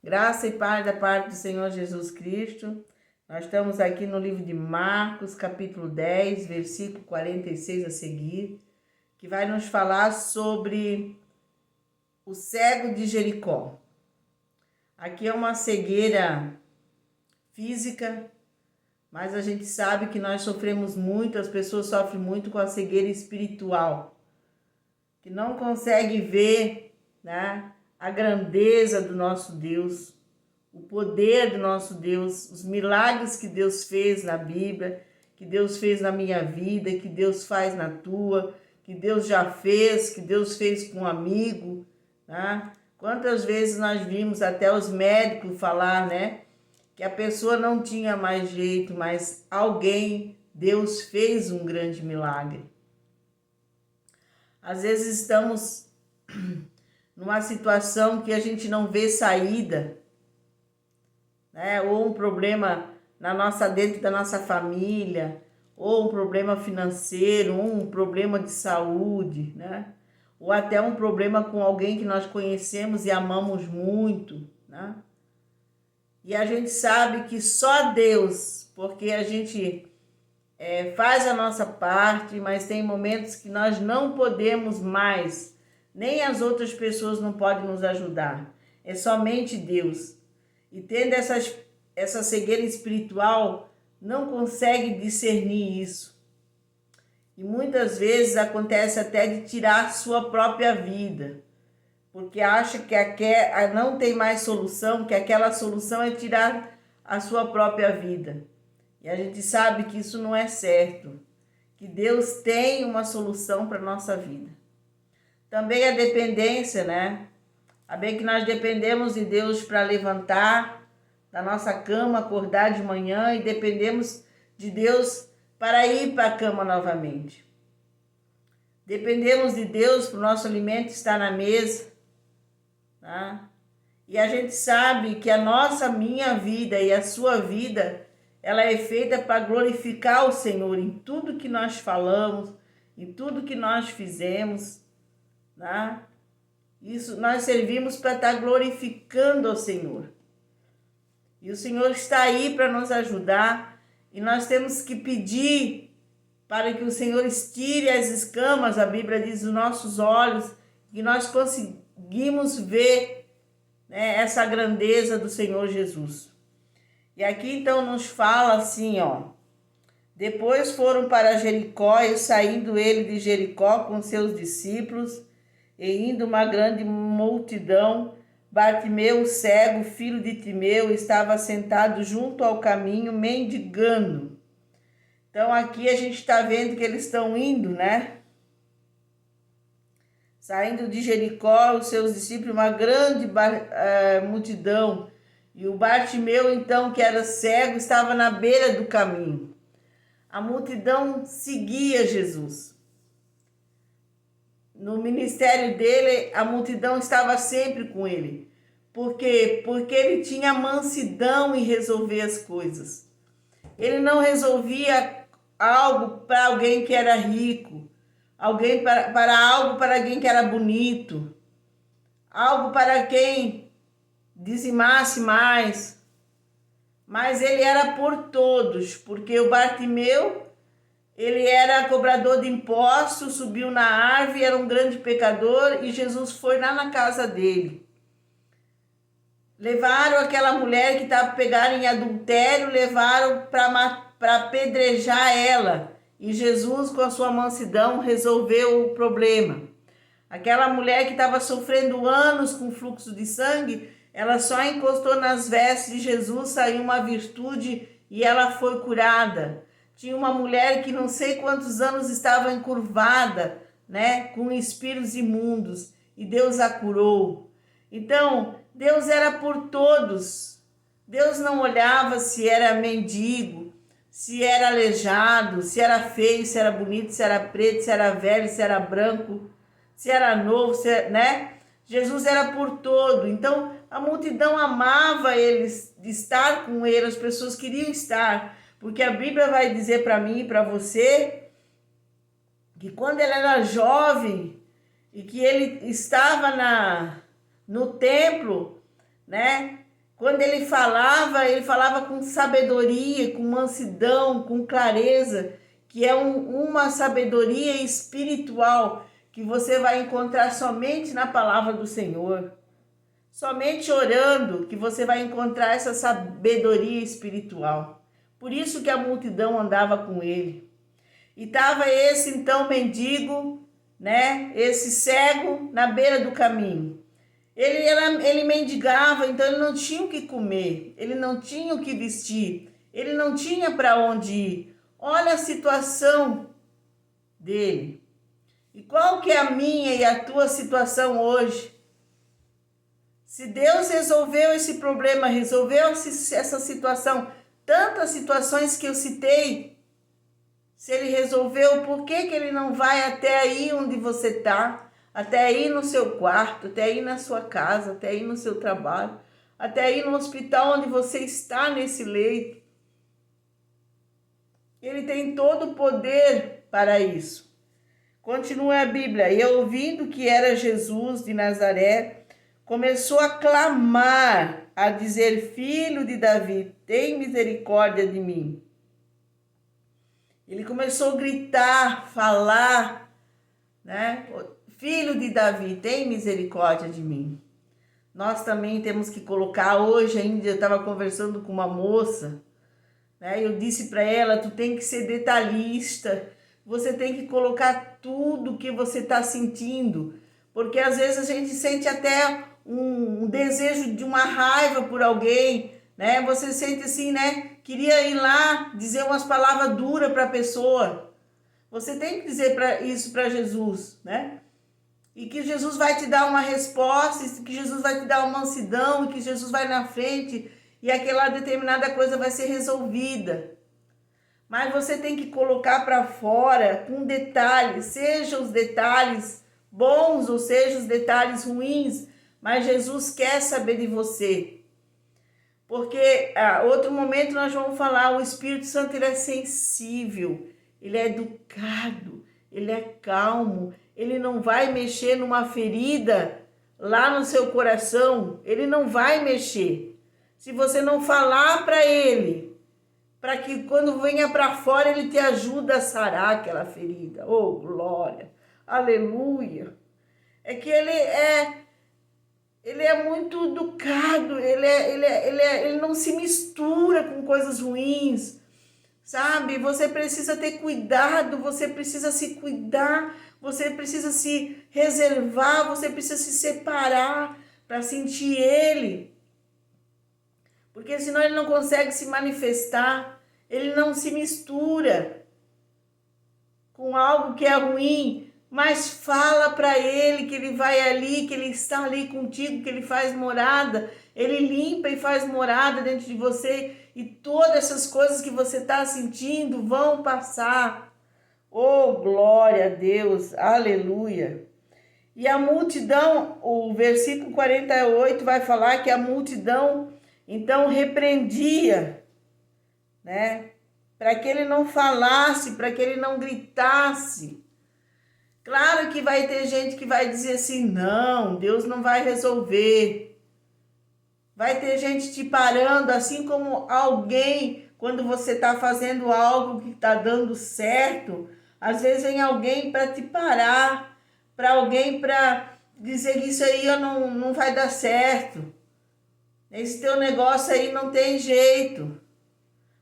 Graça e paz da parte do Senhor Jesus Cristo. Nós estamos aqui no livro de Marcos, capítulo 10, versículo 46 a seguir, que vai nos falar sobre o cego de Jericó. Aqui é uma cegueira física, mas a gente sabe que nós sofremos muito, as pessoas sofrem muito com a cegueira espiritual, que não consegue ver, né, a grandeza do nosso Deus, o poder do nosso Deus, os milagres que Deus fez na Bíblia, que Deus fez na minha vida, que Deus faz na tua, que Deus já fez, que Deus fez com um amigo, né? Quantas vezes nós vimos até os médicos falar, né, que a pessoa não tinha mais jeito, mas alguém, Deus fez um grande milagre. Às vezes estamos numa situação que a gente não vê saída, né? Ou um problema dentro da nossa família, ou um problema financeiro, ou um problema de saúde, né? Ou até um problema com alguém que nós conhecemos e amamos muito, né? E a gente sabe que só Deus, porque a gente faz a nossa parte, mas tem momentos que nós não podemos mais, nem as outras pessoas não podem nos ajudar, é somente Deus. E tendo essa cegueira espiritual, não consegue discernir isso. E muitas vezes acontece até de tirar sua própria vida, porque acha que não tem mais solução, que aquela solução é tirar a sua própria vida. E a gente sabe que isso não é certo, que Deus tem uma solução para a nossa vida. Também a dependência, né? Saber que nós dependemos de Deus para levantar da nossa cama, acordar de manhã, e dependemos de Deus para ir para a cama novamente. Dependemos de Deus para o nosso alimento estar na mesa, tá? E a gente sabe que minha vida e a sua vida, ela é feita para glorificar o Senhor em tudo que nós falamos, em tudo que nós fizemos, tá? Isso nós servimos para estar glorificando ao Senhor. E o Senhor está aí para nos ajudar, e nós temos que pedir para que o Senhor estire as escamas, a Bíblia diz, dos nossos olhos, que nós conseguimos ver, né, essa grandeza do Senhor Jesus. E aqui então nos fala assim, ó: depois foram para Jericó, e saindo ele de Jericó com seus discípulos, e indo uma grande multidão, Bartimeu, o cego, filho de Timeu, estava sentado junto ao caminho, mendigando. Então aqui a gente está vendo que eles estão indo, né? Saindo de Jericó, os seus discípulos, uma grande multidão. E o Bartimeu, então, que era cego, estava na beira do caminho. A multidão seguia Jesus. No ministério dele, a multidão estava sempre com ele. Por quê? Porque ele tinha mansidão em resolver as coisas. Ele não resolvia algo para alguém que era rico, algo para alguém que era bonito, algo para quem dizimasse mais. Mas ele era por todos, porque o Bartimeu, ele era cobrador de impostos, subiu na árvore, era um grande pecador, e Jesus foi lá na casa dele. Levaram aquela mulher que estava pegada em adultério, levaram para apedrejar ela. E Jesus, com a sua mansidão, resolveu o problema. Aquela mulher que estava sofrendo anos com fluxo de sangue, ela só encostou nas vestes de Jesus, saiu uma virtude e ela foi curada. Tinha uma mulher que não sei quantos anos estava encurvada, né, com espíritos imundos, e Deus a curou. Então, Deus era por todos. Deus não olhava se era mendigo, se era aleijado, se era feio, se era bonito, se era preto, se era velho, se era branco, se era novo, né? Jesus era por todo. Então, a multidão amava eles, de estar com ele, as pessoas queriam estar. Porque a Bíblia vai dizer para mim e para você que quando ele era jovem e que ele estava no templo, né? quando ele falava com sabedoria, com mansidão, com clareza, que é uma sabedoria espiritual que você vai encontrar somente na palavra do Senhor. Somente orando que você vai encontrar essa sabedoria espiritual. Por isso que a multidão andava com ele. E estava esse então mendigo, né? Esse cego na beira do caminho. Ele mendigava, então ele não tinha o que comer, ele não tinha o que vestir, ele não tinha para onde ir. Olha a situação dele. E qual que é a minha e a tua situação hoje? Se Deus resolveu esse problema, resolveu essa situação, tantas situações que eu citei, se ele resolveu, por que ele não vai até aí onde você está? Até aí no seu quarto, até aí na sua casa, até aí no seu trabalho, até aí no hospital onde você está nesse leito. Ele tem todo o poder para isso. Continua a Bíblia. E ouvindo que era Jesus de Nazaré, começou a clamar, a dizer: Filho de Davi, tem misericórdia de mim. Ele começou a gritar, falar, né? Filho de Davi, tem misericórdia de mim. Nós também temos que colocar, hoje ainda eu estava conversando com uma moça, né? Eu disse para ela, tu tem que ser detalhista, você tem que colocar tudo que você está sentindo, porque às vezes a gente sente até um desejo de uma raiva por alguém, né? Você sente assim, né? Queria ir lá dizer umas palavras duras para a pessoa. Você tem que dizer isso para Jesus, né? E que Jesus vai te dar uma resposta, que Jesus vai te dar uma mansidão, que Jesus vai na frente e aquela determinada coisa vai ser resolvida. Mas você tem que colocar para fora com detalhes, seja os detalhes bons ou seja os detalhes ruins, mas Jesus quer saber de você. Porque outro momento nós vamos falar, o Espírito Santo ele é sensível, ele é educado, ele é calmo, ele não vai mexer numa ferida lá no seu coração, ele não vai mexer. Se você não falar para ele, para que quando venha para fora ele te ajude a sarar aquela ferida. Oh, glória, aleluia. É que ele é muito educado, ele não se mistura com coisas ruins, sabe? Você precisa ter cuidado, você precisa se cuidar, você precisa se reservar, você precisa se separar para sentir ele. Porque senão ele não consegue se manifestar, ele não se mistura com algo que é ruim, mas fala para ele que ele vai ali, que ele está ali contigo, que ele faz morada, ele limpa e faz morada dentro de você e todas essas coisas que você está sentindo vão passar. Oh, glória a Deus, aleluia. E a multidão, o versículo 48 vai falar que a multidão então repreendia, né? Para que ele não falasse, para que ele não gritasse. Claro que vai ter gente que vai dizer assim, não, Deus não vai resolver. Vai ter gente te parando, assim como alguém, quando você está fazendo algo que está dando certo, às vezes vem alguém para te parar, para alguém para dizer que isso aí não vai dar certo. Esse teu negócio aí não tem jeito.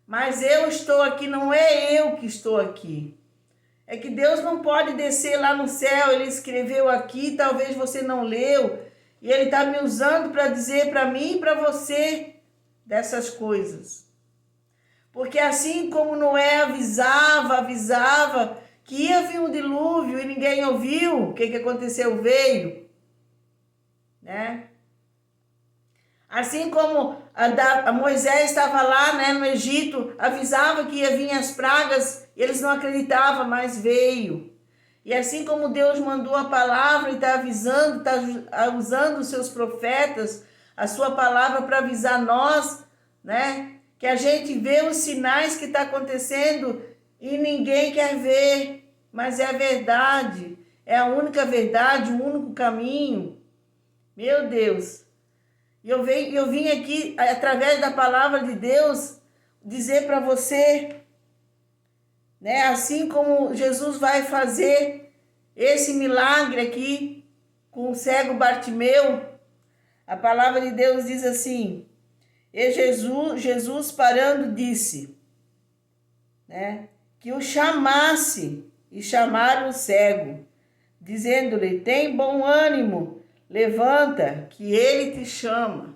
Mas eu estou aqui, não é eu que estou aqui. É que Deus não pode descer lá no céu, ele escreveu aqui, talvez você não leu, e ele está me usando para dizer para mim e para você dessas coisas. Porque assim como Noé avisava que ia vir um dilúvio e ninguém ouviu, o que aconteceu? Veio, né? Assim como a Moisés estava lá, né, no Egito, avisava que ia vir as pragas, e eles não acreditavam, mas veio. E assim como Deus mandou a palavra e está avisando, está usando os seus profetas, a sua palavra para avisar nós, né, que a gente vê os sinais que está acontecendo e ninguém quer ver, mas é a verdade, é a única verdade, o único caminho. Meu Deus! E eu vim aqui, através da palavra de Deus, dizer para você, né? Assim como Jesus vai fazer esse milagre aqui com o cego Bartimeu, a palavra de Deus diz assim, e Jesus parando disse, né? Que o chamasse, e chamaram o cego, dizendo-lhe, tem bom ânimo, levanta, que ele te chama.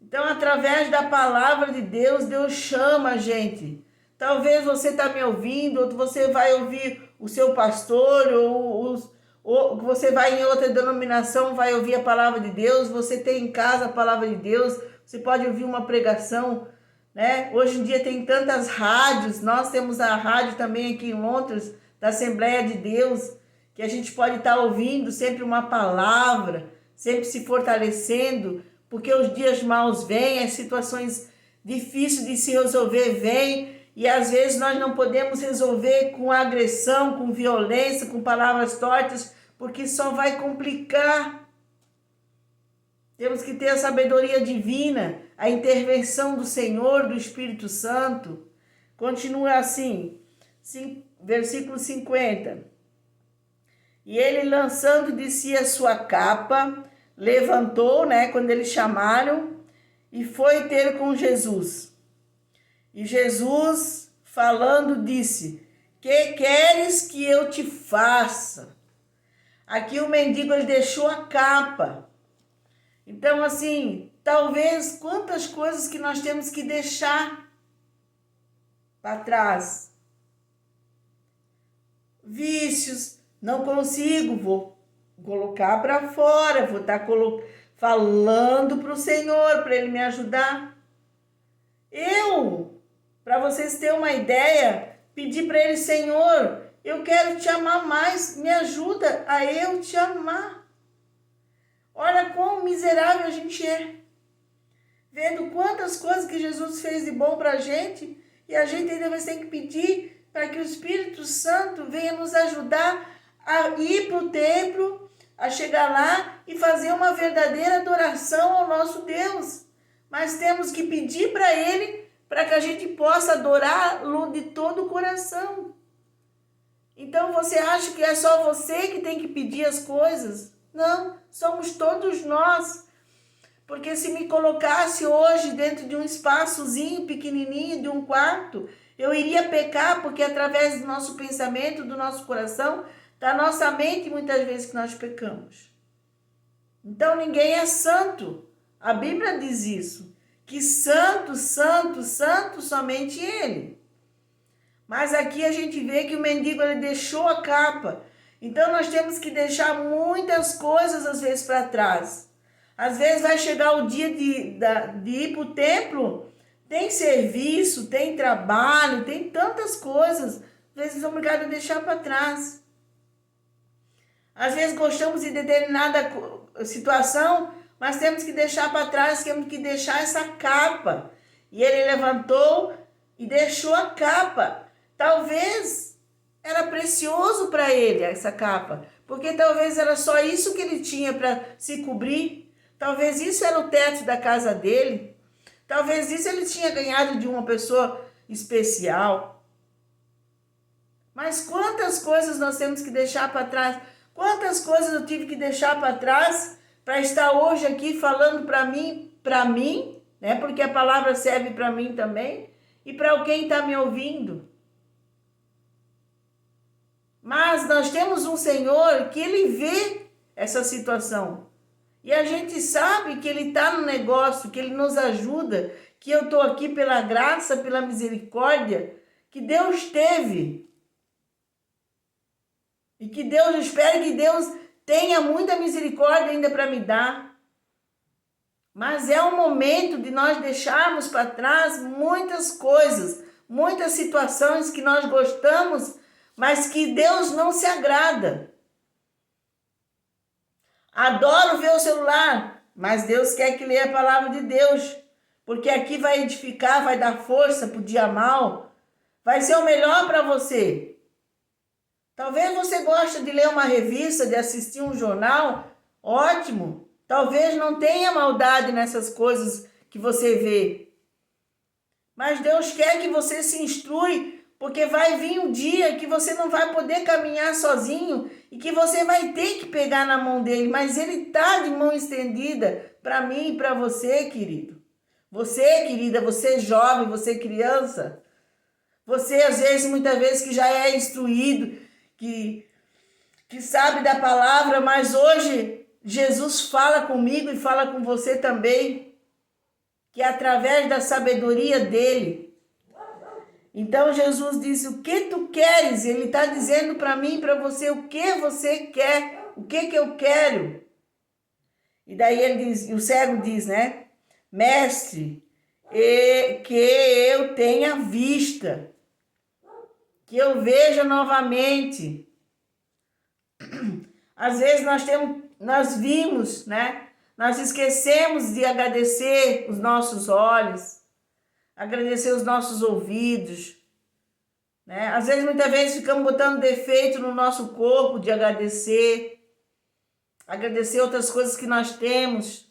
Então, através da palavra de Deus, Deus chama a gente. Talvez você está me ouvindo, ou você vai ouvir o seu pastor, ou você vai em outra denominação, vai ouvir a palavra de Deus, você tem em casa a palavra de Deus, você pode ouvir uma pregação, né? Hoje em dia tem tantas rádios, nós temos a rádio também aqui em Londres, da Assembleia de Deus, que a gente pode estar ouvindo sempre uma palavra, sempre se fortalecendo, porque os dias maus vêm, as situações difíceis de se resolver vêm, e às vezes nós não podemos resolver com agressão, com violência, com palavras tortas, porque só vai complicar. Temos que ter a sabedoria divina, a intervenção do Senhor, do Espírito Santo. Continua assim, versículo 50. E ele, lançando de si a sua capa, levantou, né, quando eles chamaram, e foi ter com Jesus. E Jesus, falando, disse, que queres que eu te faça? Aqui o mendigo, ele deixou a capa. Então, assim, talvez quantas coisas que nós temos que deixar para trás. Vícios, não consigo, vou colocar para fora, vou estar falando para o Senhor, para Ele me ajudar. Para vocês terem uma ideia, pedi para Ele, Senhor, eu quero te amar mais, me ajuda a eu te amar. Olha quão miserável a gente é. Vendo quantas coisas que Jesus fez de bom para a gente, e a gente ainda vai ter que pedir para que o Espírito Santo venha nos ajudar a ir para o templo, a chegar lá e fazer uma verdadeira adoração ao nosso Deus. Mas temos que pedir para Ele, para que a gente possa adorá-lo de todo o coração. Então você acha que é só você que tem que pedir as coisas? Não, somos todos nós. Porque se me colocasse hoje dentro de um espaçozinho pequenininho, de um quarto, eu iria pecar, porque através do nosso pensamento, do nosso coração, da nossa mente, muitas vezes que nós pecamos. Então ninguém é santo. A Bíblia diz isso, que santo, santo, santo somente Ele. Mas aqui a gente vê que o mendigo, ele deixou a capa. Então nós temos que deixar muitas coisas às vezes para trás. Às vezes vai chegar o dia de ir para o templo, tem serviço, tem trabalho, tem tantas coisas. Às vezes somos obrigados a deixar para trás. Às vezes gostamos de determinada situação, mas temos que deixar para trás, temos que deixar essa capa. E ele levantou e deixou a capa. Talvez era precioso para ele essa capa, porque talvez era só isso que ele tinha para se cobrir. Talvez isso era o teto da casa dele. Talvez isso ele tinha ganhado de uma pessoa especial. Mas quantas coisas nós temos que deixar para trás? Quantas coisas eu tive que deixar para trás para estar hoje aqui falando para mim, né? Porque a palavra serve para mim também e para quem está me ouvindo. Mas nós temos um Senhor que Ele vê essa situação. E a gente sabe que Ele está no negócio, que Ele nos ajuda, que eu estou aqui pela graça, pela misericórdia que Deus teve. E que Deus, eu espero que Deus tenha muita misericórdia ainda para me dar. Mas é o momento de nós deixarmos para trás muitas coisas, muitas situações que nós gostamos, mas que Deus não se agrada. Adoro ver o celular, mas Deus quer que leia a palavra de Deus, porque aqui vai edificar, vai dar força para o dia mal, vai ser o melhor para você. Talvez você goste de ler uma revista, de assistir um jornal, ótimo, Talvez não tenha maldade nessas coisas que você vê. Mas Deus quer que você se instrui, porque vai vir um dia que você não vai poder caminhar sozinho e que você vai ter que pegar na mão dele. Mas ele está de mão estendida para mim e para você, querido. Você, querida, você jovem, você criança. Você, às vezes, muitas vezes, que já é instruído, que sabe da palavra, mas hoje Jesus fala comigo e fala com você também, que é através da sabedoria dele. Então Jesus disse, o que tu queres? Ele está dizendo para mim e para você, o que você quer? O que eu quero? E daí ele diz, e o cego diz, né? Mestre, que eu tenha vista, que eu veja novamente. Às vezes nós vimos, né? Nós esquecemos de agradecer os nossos olhos, agradecer os nossos ouvidos, né? Às vezes, muitas vezes, ficamos botando defeito no nosso corpo de agradecer outras coisas que nós temos.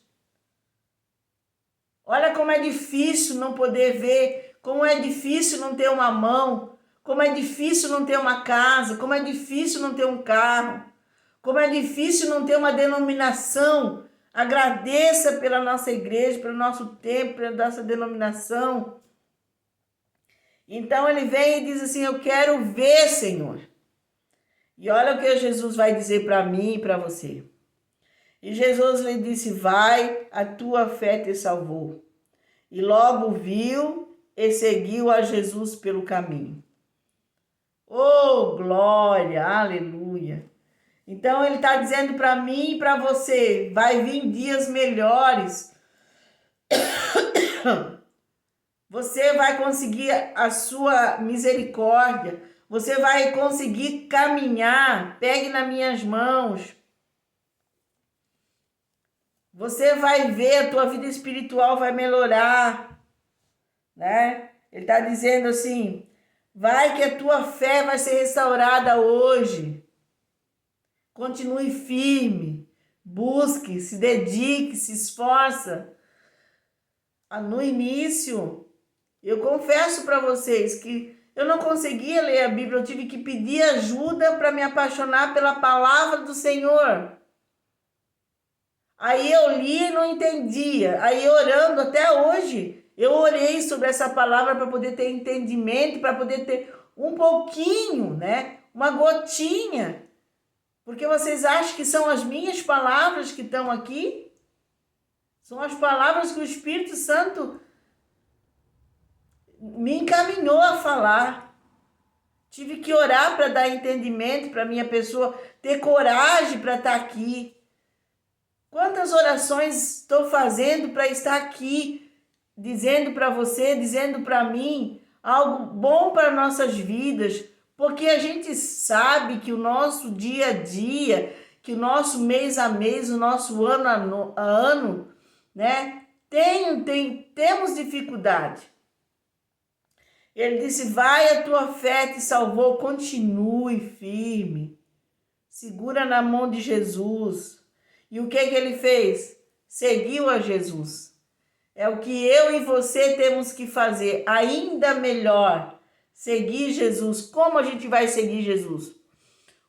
Olha como é difícil não poder ver, como é difícil não ter uma mão, como é difícil não ter uma casa, como é difícil não ter um carro, como é difícil não ter uma denominação. Agradeça pela nossa igreja, pelo nosso tempo, pela nossa denominação. Então ele vem e diz assim, eu quero ver, Senhor. E olha o que Jesus vai dizer para mim e para você. E Jesus lhe disse, vai, a tua fé te salvou. E logo viu e seguiu a Jesus pelo caminho. Oh, glória, aleluia. Então ele está dizendo para mim e para você, vai vir dias melhores. Você vai conseguir a sua misericórdia. Você vai conseguir caminhar. Pegue nas minhas mãos. Você vai ver, a tua vida espiritual vai melhorar, né? Ele está dizendo assim, vai que a tua fé vai ser restaurada hoje. Continue firme, busque, se dedique, se esforça. No início, eu confesso para vocês que eu não conseguia ler a Bíblia, eu tive que pedir ajuda para me apaixonar pela palavra do Senhor. Aí eu li e não entendia. Aí orando até hoje, eu orei sobre essa palavra para poder ter entendimento, para poder ter um pouquinho, né? Uma gotinha. Porque vocês acham que são as minhas palavras que estão aqui? São as palavras que o Espírito Santo me encaminhou a falar. Tive que orar para dar entendimento para minha pessoa ter coragem para estar aqui. Quantas orações estou fazendo para estar aqui, dizendo para você, dizendo para mim, algo bom para nossas vidas, porque a gente sabe que o nosso dia a dia, que o nosso mês a mês, o nosso ano a ano, né, temos dificuldade. Ele disse, vai, a tua fé te salvou, continue firme, segura na mão de Jesus. E o que ele fez? Seguiu a Jesus. É o que eu e você temos que fazer, ainda melhor, seguir Jesus. Como a gente vai seguir Jesus?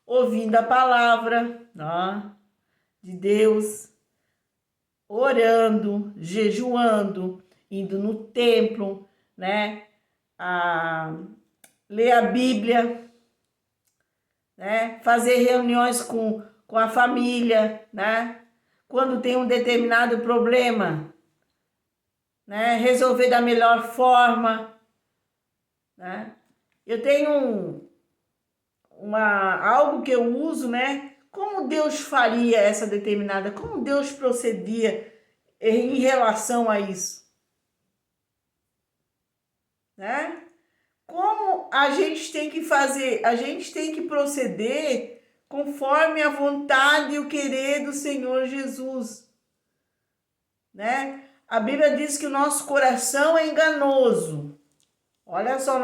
Ouvindo a palavra de Deus, orando, jejuando, indo no templo, né? Ler a Bíblia, né? Fazer reuniões com a família, né? Quando tem um determinado problema, né? Resolver da melhor forma, né? Eu tenho algo que eu uso, né? Como Deus faria essa determinada, como Deus procedia em relação a isso, né? Como a gente tem que fazer? A gente tem que proceder conforme a vontade e o querer do Senhor Jesus, né? A Bíblia diz que o nosso coração é enganoso. Olha só,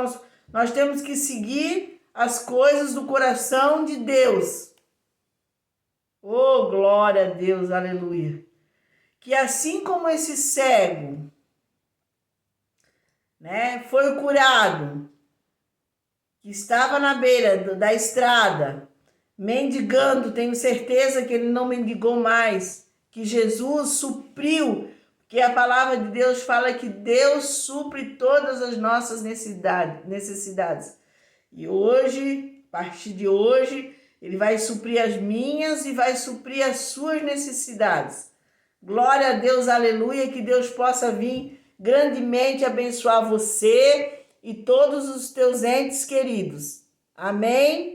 nós temos que seguir as coisas do coração de Deus. Oh, glória a Deus, aleluia. que assim como esse cego, né, foi curado, que estava na beira da estrada, mendigando, tenho certeza que ele não mendigou mais, que Jesus supriu, que a palavra de Deus fala que Deus supre todas as nossas necessidades. E hoje, a partir de hoje, ele vai suprir as minhas e vai suprir as suas necessidades. Glória a Deus, aleluia, que Deus possa vir grandemente abençoar você e todos os teus entes queridos. Amém?